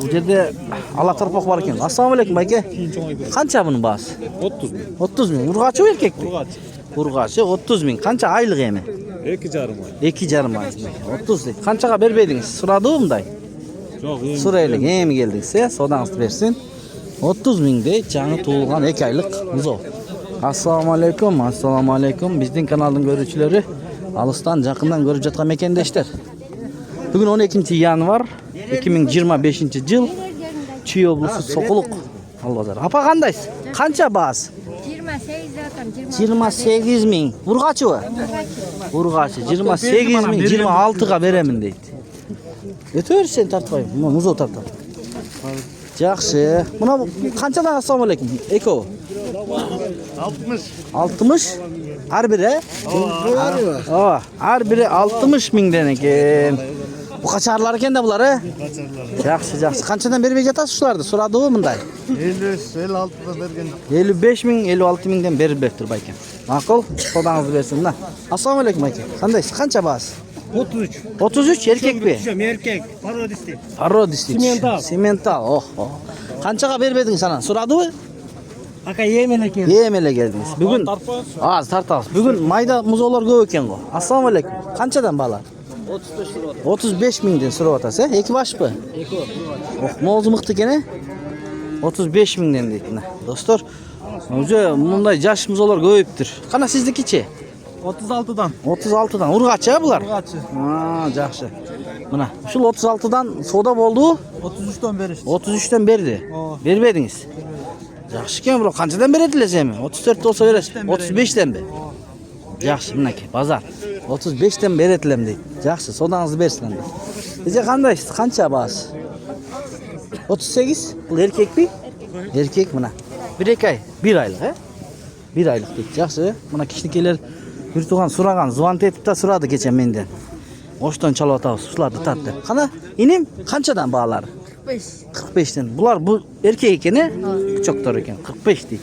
Bu yerде ala tarpaq var ekan. Assalomu alaykum aka. Qancha buning bahsi? 30 bin. 30 ming. Urg'achi erkak mi? Urg'achi. Urg'achi 30 ming. Qancha oylik emi? 2,5 ay. 2,5 ay. 30 deydi. Qanchaga bermedingiz? So'radimi bunday? Yo'q, So'raylik, emi keldingizsa, sodangizni bersin. 30 ming dey, жаңы tug'ilgan 2 oylik muzo. Assalomu alaykum. Assalomu alaykum. Bizning kanalning ko'ruvchilari, alıstan yaqindan ko'rib жатқан mekendeshlar. Bugün 12 yanvar 2025 yıl. Чүй облысы Soquluq Alvazar. Apa qandaysiz? Qancha bahsi? 28 zaten 28 ming. Urg'achi va? Urg'achi 28 ming 26 ga beraman deydi. Yeter sen tartpay. Muzo tartar. Yaxshi. Buna qanchadan assalomu alaykum? Eko. 60. Har biri? Har biri 60 mingdan ekan. Bu qaçarlar ekan da bular, he? Yaxshi, yaxshi. Qanchadan berib жатасыз shularni? So'radimi bunday? 56'da bergen. 55 ming, 56 mingdan berib beribdir baykan. Ma'qul, qo'dangizni bersin da. Assalomu alaykum aka. Qandaysiz? Qancha bahsi? 33. 33 erkakmi? Erkek. Parodisti. Parodisti. Simental. Simental. Oh. Qanchaga bermeding sana? So'radimi? Aka yemele ekan. Yemele geldiniz. Bugün az tartamiz. Bugün mayda muzolar ko'p ekan go. Assalomu alaykum. Qanchadan balar? 35 mingdan so'rab atasiz, he? Iki boshmi? Iki. Oh, mo'zi miqti ekan, he? 35 mingdan deydi. Do'stlar, o'zi bunday yosh muzolar ko'pdir. Qana siznikichi? 36'dan. 36'dan. Urg'achi bular? Urg'achi. Ha, yaxshi. Mana, shu 36'dan savdo bo'ldi. 33'dan berishdi. 33'dan berdi. Bermedingiz. Yaxshi ekan, bro. Qanchadan beradilar emi? 34 olsa berasiz. 35'dan mi? Yaxshi, bunaki bozor. 35'dan beretilim deydi. Yaxshi, sodangizni bersin endi. Ece qandaysiz? Qancha bahsi? 38. Bu erkakmi? Erkak mana. 1-2 ay, 1 oylik, he? 1 oylik deydi. Yaxshi. Mana kishnikilar bir tuğan so'ragan, zvont etib ta so'radi kecha mendan. Oshdan chalib atamiz, shularni tatdi. Qana, inim qanchadan bog'lari? 45. 45'ten. Bular bu erkek ekan, he? Küçükler ekan. 45 deydi.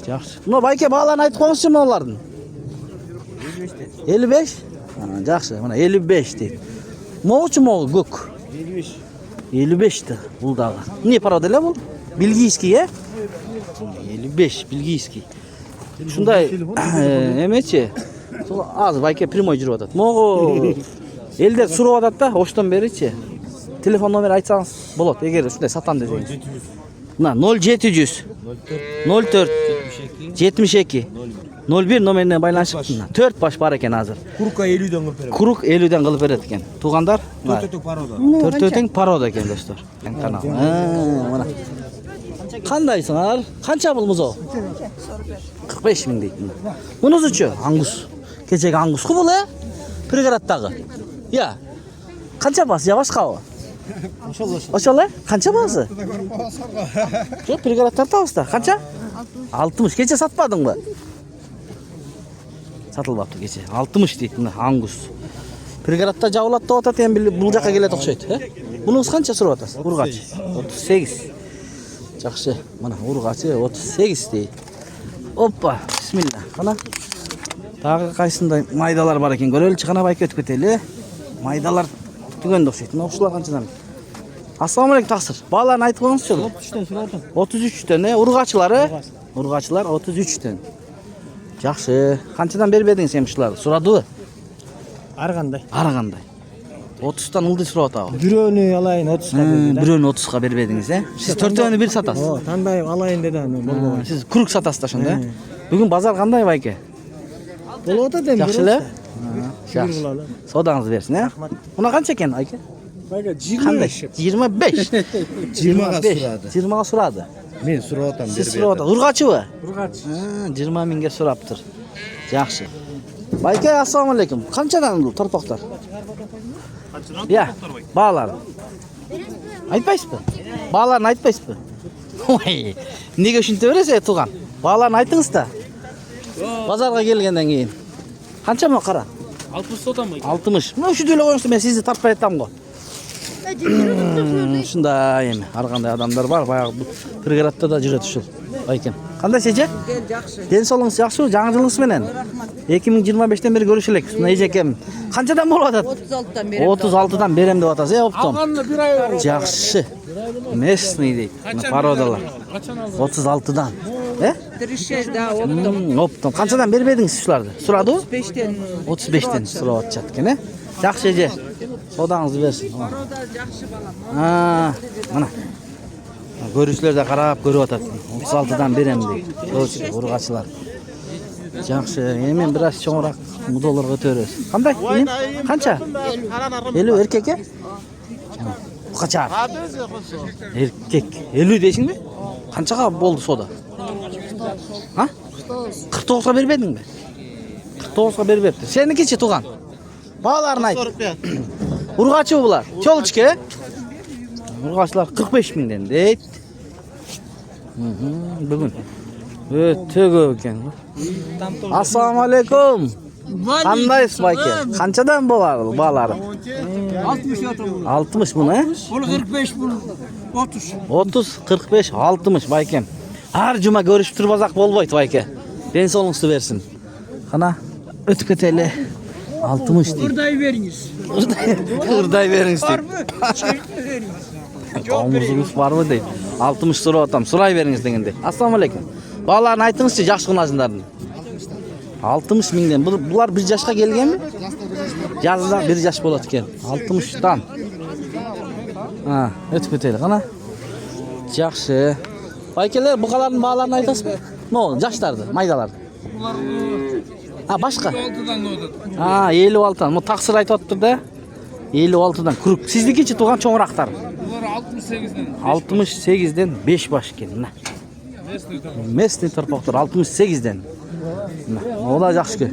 Yaxshi. Buna bayka bağlarını aytib qo'yingizmi ularning? 55. Ha, yaxshi. Mana 55 deydi. Mo'chi mo'g guk. 55. 55 da buldağı. Ne parodalar bu? Bilgiyskiy, he? 55 Bilgiyskiy. Shunday emechi. Az bayka primoy жүріп atadi. Mo'g elder surib atadi da, oshdan berichi. Telefon nomeri aytsangiz bo'ladi. Agar shunday satan desangiz. Mana 0700 04 72 01 nomerinden baylanışıp 4 baş var ekan hozir. Kurka 50'dan qilib beradi. Kuruk 50'dan qilib beradi ekan. Tug'andar? 4 paroda. 4 paroda ekan do'stlar. Kanal. Mana. Qandaysizlar? Qancha bu muzo? 45 ming deydi. Bunisi-chi? Angus. Kechagi Angus-ku bu, he? Prigraddağı. Ya. Qancha bas? Yavaş qavo. Maşallah. Qancha bası? Yo'q, Prigradda tartabizda. Qancha? 60. Kecha satmadingmi? Satılmaptı kecha. 60 deydi. Angus. Prigradda javlatda o'tadi ham bu yoqqa keladi o'xshaydi, he? Bunisi qancha so'rab atasiz? Urg'achi. 38. Yaxshi. Mana urg'achi 38 deydi. Hoppa, bismillah. Qana. Tag'i qaysinday maydalar bor ekan. Ko'raylik, qana bayka o'tib ketaylik. Maydalar tuganda o'xshaydi. Mana shular qanchadan? Assalomu alaykum taqsir. Bolalarni aytib qo'yingizchi. 33'dan so'radim. 33'ten, he? Urg'achilari? Urg'achilar 33'ten. Yaxshi. Qanchadan berib edingiz ham shularni? So'radimi? Har qanday. 30 dan ıldı so'rab atadi. Birovni alayın 30 ga berdim. Birovni 30 ga berib edingiz, he? Siz 4tani bir satasiz. O, tanbayım alayın dedim. Siz kuruk satasiz da shunda. Bugun bozor qanday bayka? Bo'ladi dem. Yaxshilar? Yaxshi. Sodangizni bersin, he? Buna qancha ekan aka? Bayka Qanday? 25. 20 ga so'radi. 20 ga so'radi. Men so'rayapman Siz so'rab atasiz. Urg'achimi? Urg'achi. 20 mingga so'rabdir. Yaxshi. Bayka, assalomu alaykum. Qanchadan bu tarpoqlar? Ya, bağlar. Aytmaysizmi? Bağlarni aytmaysizmi? Voy, nega shuncha berasiz, tug'an? Bağlarni aytingizda. Bozorga kelgandan keyin. Qancha mı qara? 60 so'tami? 60. Mana shu dela qo'yingizda men sizni tartib aytaman go. Ушундай эми ар кандай адамдар бар. Баягы пригороддо да жүрөт ушул. Байкем. Кандай эже? Жакшы. Ден соолугуңуз жакшыбы? Жаңы жылыңыз менен. 2025-тен бери көрүшөлүк. Мына эжекем. Канчадан болуп атат? 36-дан берем. 36-дан берем деп атасыз, оптом. Алганына bir ay oldu. Жакшы. Местный дейт. Мына пародалар. 36-дан. 36 да оптом. Оптом. Канчадан бербедиңиз ушуларды? Сурадыбы? 35-тен. 35-тен сурап атышат экен, э? Жакшы эже. Содаңызды берсин. Орода жакшы балам. Мына. Көрүүчүлөр да карап көрүп атат. 36-дан берем дейт. Көрүүчүлөр, ургачылар. Жакшы. Эми бир аз чоңураак мудолорго өтөрөбүз. Кандай? Канча? 50 эркекке? Кача? Эркек. 50 дейсиңби? Канчага болду сода? А? 49-га бербедиңби? 49-га бербепти. Сеникичи туган? Бааларын айт. Ургачыбы булар? Чолучке? Ургачылар 45.000ден дейт. Бүгүн өтө көп экен. Ассаламу алейкум. Кандайсыз байке? Канчадан болар баалары? 60 atım. 60 муну, э? Bunu 45 bunu 30. 30, 45, 60 байкем. Ар жума көрүшүп турбасак болбойт байке. Ден соолугуңузду берсин. Кана өтүп кетели. 60 дейт. Buradayı veriniz. Кырдай бериңиз Var дейт. mı? Çelikli veriniz. Omuzunuz барбы дейт. 60 сурап атам. Сурай бериңиз дегенде. Ассаламу алейкум. Бааларын айтыңызчы, жакшы кунажындардын. 60.000ден. Булар 1 жашка келгенби? Жазда 1 жаш болот экен. 60тан. Өтүп кетели. Кана. Жакшы. Байкелер, букалардын бааларын айтасызбы? Но, жаштарды, майдаларды. Bunlar Башка. 56'dan doğdu. 56тан. Мо таксыр айтып атыптыр да. 56тан. Күрүк. Сиздикичи туган чоңурактар. Bunlar 68'den. 68ден 5 баш экен. Мына. Местный торпоктор 68ден. Мына. Ода жакшы.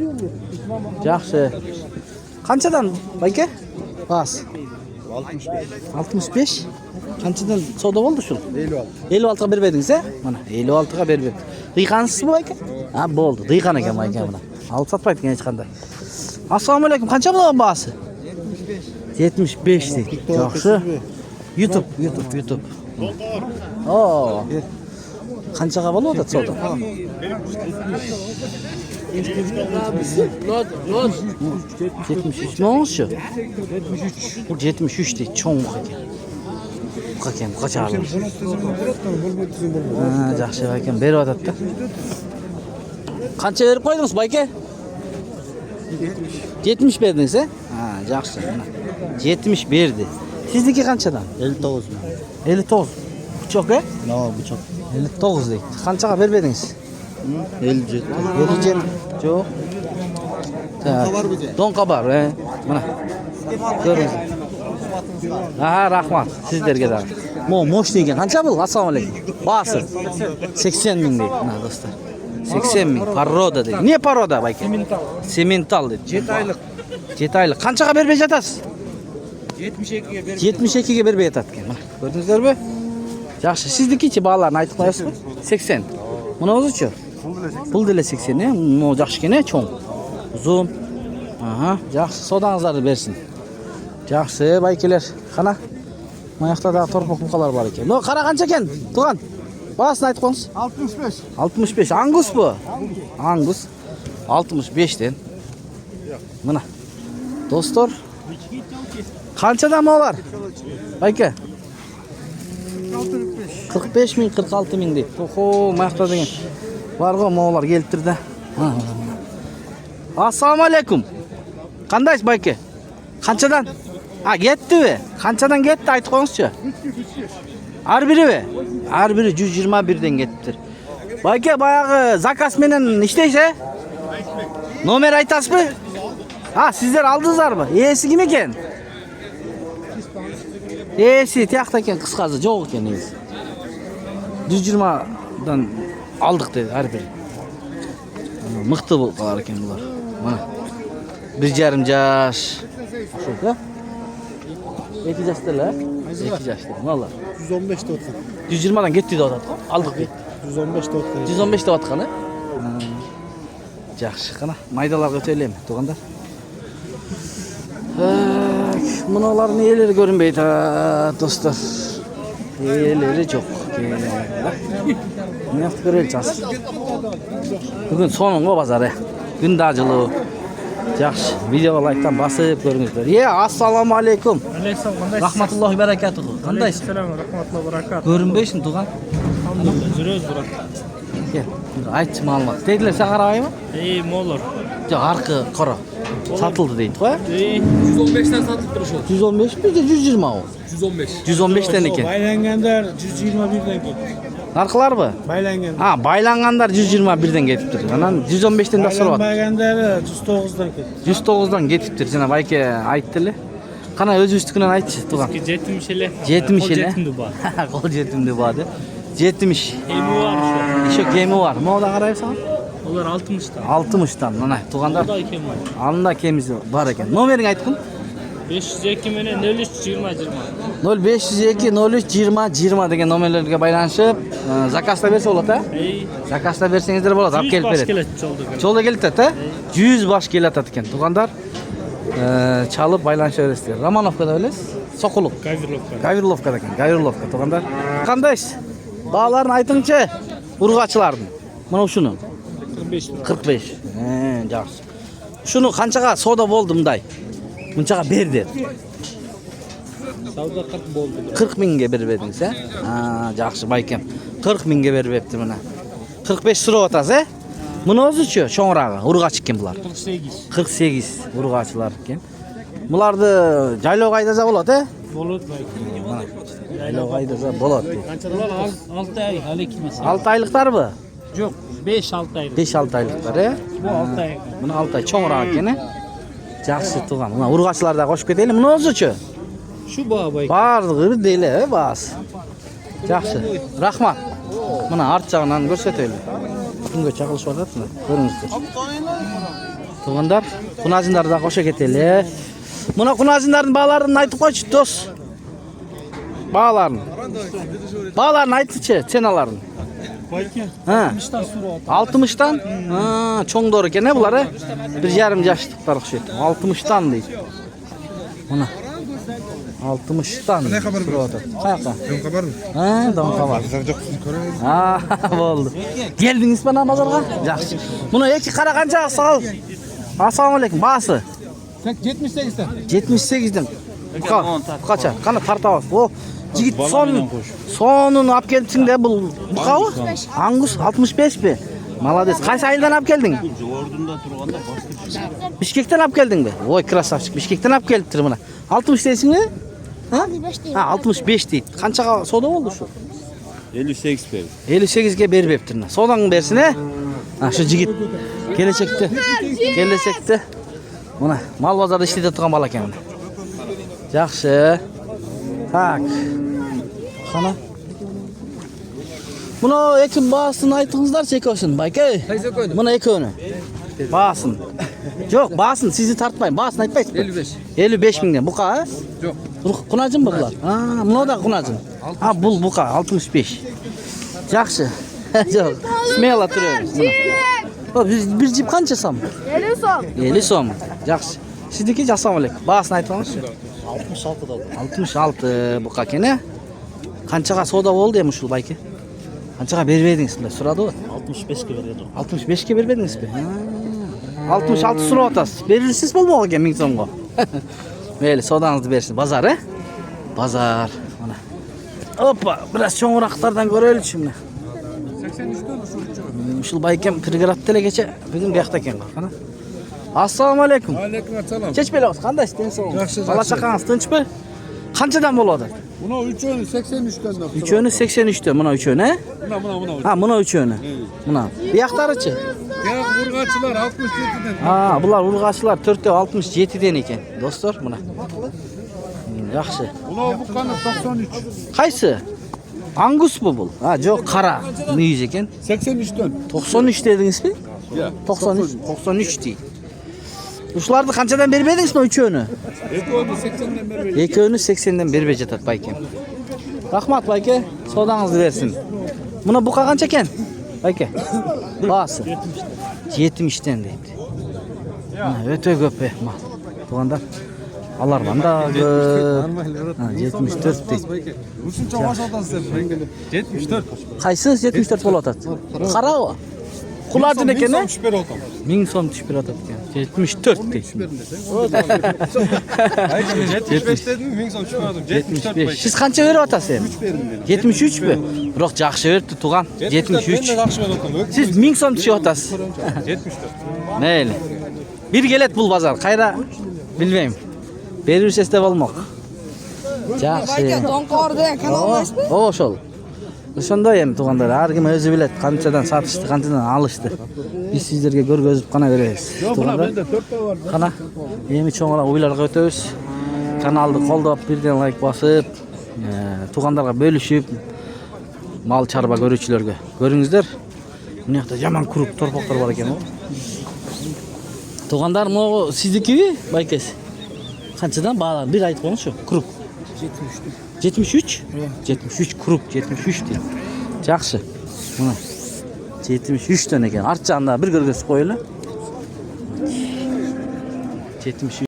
Жакшы. Канчадан, байке? Бас. 65. Канчадан сода болду ушул? 56га бербедиңиз, э? Мына 56га бербеп. Дыйкансызбы байке? Болду. Дыйкан экен байке мына. Алып сатпайт экен эч кандай. Ассаламу алейкум. Канча болгон баасы? 75 дейт. Жакшы. YouTube. О. Канчага болуп атат сода? 73. Моңшу? 73 дейт. Чоң экен. Экен, качар. Жакшы байке берип атат да. Канча берип койдуңуз байке? 70 бердиңиз, э? Жакшы. Мына 70 берди. Сиздики канчадан? 59. 59. Бучок, э? Бычок. 59 дейт. Канчага бербедиңиз? 57. 57. Жок. Донка бар, э? Мына. Көрүңүз. Рахмат. Сиздерге да. Мощный экен. Канча бул? Ассаламу алейкум. Баасы 80.000 дейт. Мына достор. 80.000 порода дейт. Не порода байке? Сементал дейт. 7 айлык. 7 айлык. Канчага бербей жатасыз? 72'ye ver. 72ге бербей жатат экен. Мына. Көрдүңүздөрбү? Жакшы. Сиздикичи бааларын айтып коесузбу? 80. Мунузучу? Бул деле 80, э? Могу жакшы экен, э? Чоң. Узун. Жакшы. Содаңыздарды берсин. Жакшы, байкелер. Кана. Маякта да торпок букалар бар экен. Но кара канча экен? Туган. Баасын айтып коюңуз. 65. 65. Ангуспу? Ангус. 65ден. Мына. Достор. Канчадан болар? Байке. 45.000, 46.000 дейт. Охо, маякта деген. Бар го, моолар келиптир да. Ассаламу алейкум. Кандайсыз байке? Канчадан? Кеттиби? Канчадан кетти айтып коюңузчу. Ар бириби? Ар бири 121ден кеттир. Байке, баягы заказ менен иштейсиз, э? Номер айтасызбы? Сиздер алдыңыздарбы? Ээси ким экен? Ээси тиякта экен, кыскасы жок экен ээси. 120дан алдык деди ар бири. Мыкты болкалар экен булар. Мына. 1,5 жаш. Ошол, да? 2 жашта эле, 2 жашта. Мына. 115 деп аткан. 120дан кетти деп атат го. Алдык кетти. 115 деп аткан. 115 деп аткан, э? Жакшы, кана майдаларга өтөлөм, тугандар. Bunaların iyileri görünmeydi ha, dostlar. İyileri çok. Ne yaptık göreceğiz. Bugün sonuncu pazarı. Gün dağcılığı. Yaxşı. Video like'tan basıp görüngüzler. Assalamu alaikum. Aleyküm qanday? Rahmatullohi barakatuhu. Qandaysiz? Assalomu rahmatullohi barakatuh. Görünbeysin tuğan. Alhamdulillah, жүрөбүз бирок. Gel. Aytçı ma'lumot. Dediler sen qarayma? Mo'lar. Yok, arqı qora. Satıldı deydi qo'y. 115'ten satıp duruş oldu. 115 mi? 120 o. 115. 115'ten ekan. Baylanganlar 121'den ketdi. Narxılar mı? Baylangan. Ha, baylanganlar 121'den ketiptir. Anan 115'ten de so'rayapti. Baylanmaganlar 109'dan ketdi. 109'dan ketiptir. Jana bayke aytdilar. Qana o'zbekstikidan aytchi tuğan. 70 ele. 70 ele. Jetimdi bu. Qo'l jetimdi bu dedi. 70. Emi var şu. Şu gemi var. Moda qaraysan? Ular 60'dan. 60'dan. Mana tuğandar. Burada ekan var. Alında kemiz var ekan. Nomerini aytqin? 502 menen 03 20 20. 0502 03 20 20 degan nomerlarga baylanishib, zakazda bersa bo'ladi. Zakazda bersangizlar bo'ladi, olib kelib beradi. Cho'lda keladi-da. 100 bosh keladi ekan. Tuğandar çalıp baylanishaverasizlar. Romanovkada bilasiz? Soquluq. Gavirlovkada ekan. Gavirlovka tuğandar. Qandaysiz? Bağlarını aytingchi. Urg'achilarni. Mana shuni. 45. Yaxshi. Shuni qanchaga savdo bo'ldi bunday? Bunchaga berdi. Savdo 40 bo'ldi. 40 mingga berib edingiz, ha? Ha, yaxshi baykem. 40 mingga berib ebdi mana. 45 so'rab o'tasiz, ha? Buni o'zichi sho'ngrag'i, urg'ach ekan bular. 48. 48 urg'achilar ekan. Bularni jaylov haydasa bo'ladi, ha? Bo'ladi bayki. Jaylov haydasa bo'ladi. Qanchalar 6 oy hali kelmasa. 6 oyliklarmi? Yo'q, 5-6 oy. 5-6 oyliklar, ha? Bu 6 oy. Buni 6 oy cho'ngrag ekan, ha? Yaxshi tuğan. Mana urg'achlarda qo'shib ketaylik. Buni o'zichi. Shu bo'ğa bayki. Bardығы deyli, bas. Yaxşı. Rahmat. Mana art жағынан көрсөтөлү. Күнгө чагылышып атат, көрүңүздөр. Тугандар, кунажындарды да кошо кетели. Мына кунажындардын бааларын айтып койчу, дос. Бааларын. Бааларын айтчы, ценаларын. Bayki. Ha. 60'dan so'rayapti. 60'dan? Ha, çoğdor eкен, ha bular? 1,5 yaşlıklar okşaydı. 60'dan deydi. Mana. 60'dan. Ne haber bu? Qayaqqa? Jon xabar mı? Ha, don xabar. Zarjoqsini ko'raylik. Ha, bo'ldi. Keldingiz bana bozorga? Yaxshi. Buni ikki qara qancha sal? Assalomu alaykum. Basi. 78'den. 78'den. Qacha? Qana tartavas. O jigit sonunu olib kelibsing de bu buqavi? Angus 65 mi? Malades. Qaysi ayildan olib kelding? Ordunda turganda boshqa. Bishkekdan olib keldingmi? Voy, krasavchik. Bishkekdan olib kelibdir mana. 60 deysingmi? Ha? Ha, 65 deydi. Qanchaga savdo bo'ldi shu? 58 berdi. 58 ga berib beribdir. Savdongni bersin, ha? Ha, shu jigit kelajakda. Mana mal bozorda ishlab turgan bola ekan. Yaxshi. Tak. Qana. Buni ekin bahasini aytingizlarchi ekosin, bayka. Buni ekoni. Bahasin. Yo'q, bahasin sizni tartmayman. Bahasini aytmaysiz. 55. 55 mingdan. Buqa, ha? Yo'q. Qunajimmi bular? Ha, bunada qunajim. Ha, bu buqa 65. Yaxshi. Yo'q, smelo turamiz. Hop, bir jip qancha so'm? 50 so'm. 50 so'm. Yaxshi. Sizniki assalomu alaykum. Bahasini aytsangiz. 66 da. 66 buqa ekan, ha? Qanchaga savdo bo'ldi ham shu bayki? Qanchaga berib edingiz sizlar? So'radi-ku. 65 ga berdi. 65 ga berib edingizmi? 66 so'rab o'tasiz. Berilsiz bo'lmoq ekan 1000 so'mga. Mayli, savdangizni bersin. Bozor, ha? Bozor. Mana. Hoppa, biraz cho'ngroqlardan ko'raylik shuni. 83 dön. Şu baykem Pirgrad'da bizim bu yoqda ekan. Qana. Assalomu alaykum. Aleyküm assalam. Kech belas, qanday tinchmi? Yaxshi, Bola chaqangiz tinchmi? Qanchadan bo'ladi? Buna 3 ön 83'ten de. 3 o'ni 83 ta, buna 3 o'ni. Buna. Ha, buna 3 o'ni. Buna. Bu yoqdarichi? Ya vurgaçılar 67'den. Ha, bular urg'achilar 4 ta 67 dan ekan. Do'stlar, buna. Yaxshi. Buna bu kanı 93. Qaysi? Angus bu. Ha, yo'q, qara. Muyuz ekan. 83'ten. 93 dedingizmi? Ya. 93 deydi. Uşlarni qanchadan berib edingizmi 3 o'ni? Eko'nu 80'den beri. Eko'ni 80dan berib jatat baykem. Rahmat bayke, savdangizni bersin. Buna buqa qancha ekan? Bayke. Bahası. 70 dan deydi. O'ta ko'p mal. Tuğandar Alarman da köp. Ha, 74 deydi. Ушунча баш атасыз сен. 74. Qaysi 74 bo'lib atadi? Qara o. Qulardan ekan, a? Tushib berib otam. 1000 so'm tushib beradi ekan. 74 deydi. 75 dedim 1000 so'm tushib berdim. 75. Siz qancha berib atasiz? 73 mi? Biroq yaxshi berdi, tug'an. 73. yaxshi berib otam. Siz 1000 so'm tushib atasiz. 74. Mayli. Bir gelet bul bazar. Qayra bilmayman. Berursiz deb olmoq. Yaxshi. Donqorda kanallaşma. O şol. Ошондой эми туугандар, ар ким өзү билет канчадан сатышты, канчадан алышты. Биз сиздерге көргөзүп гана беребиз. Туугандар. Кана эми чоңураак уйларга өтөбүз. Каналды колдоп, бирден лайк басып, туугандарга бөлүшүп, мал чарба көрүүчүлөргө көрүңүздөр. Мына жакта жаман куруп торпоктор бар экен. Туугандар, могу сиздикиби, байкес? Канчадан баалар? Бир айтып коңузчу. Куруп. 73? 73 kurup 73 deydi. Жақсы. Мына 73 төн екен. Арт жағында бір көргөз қойылы. 73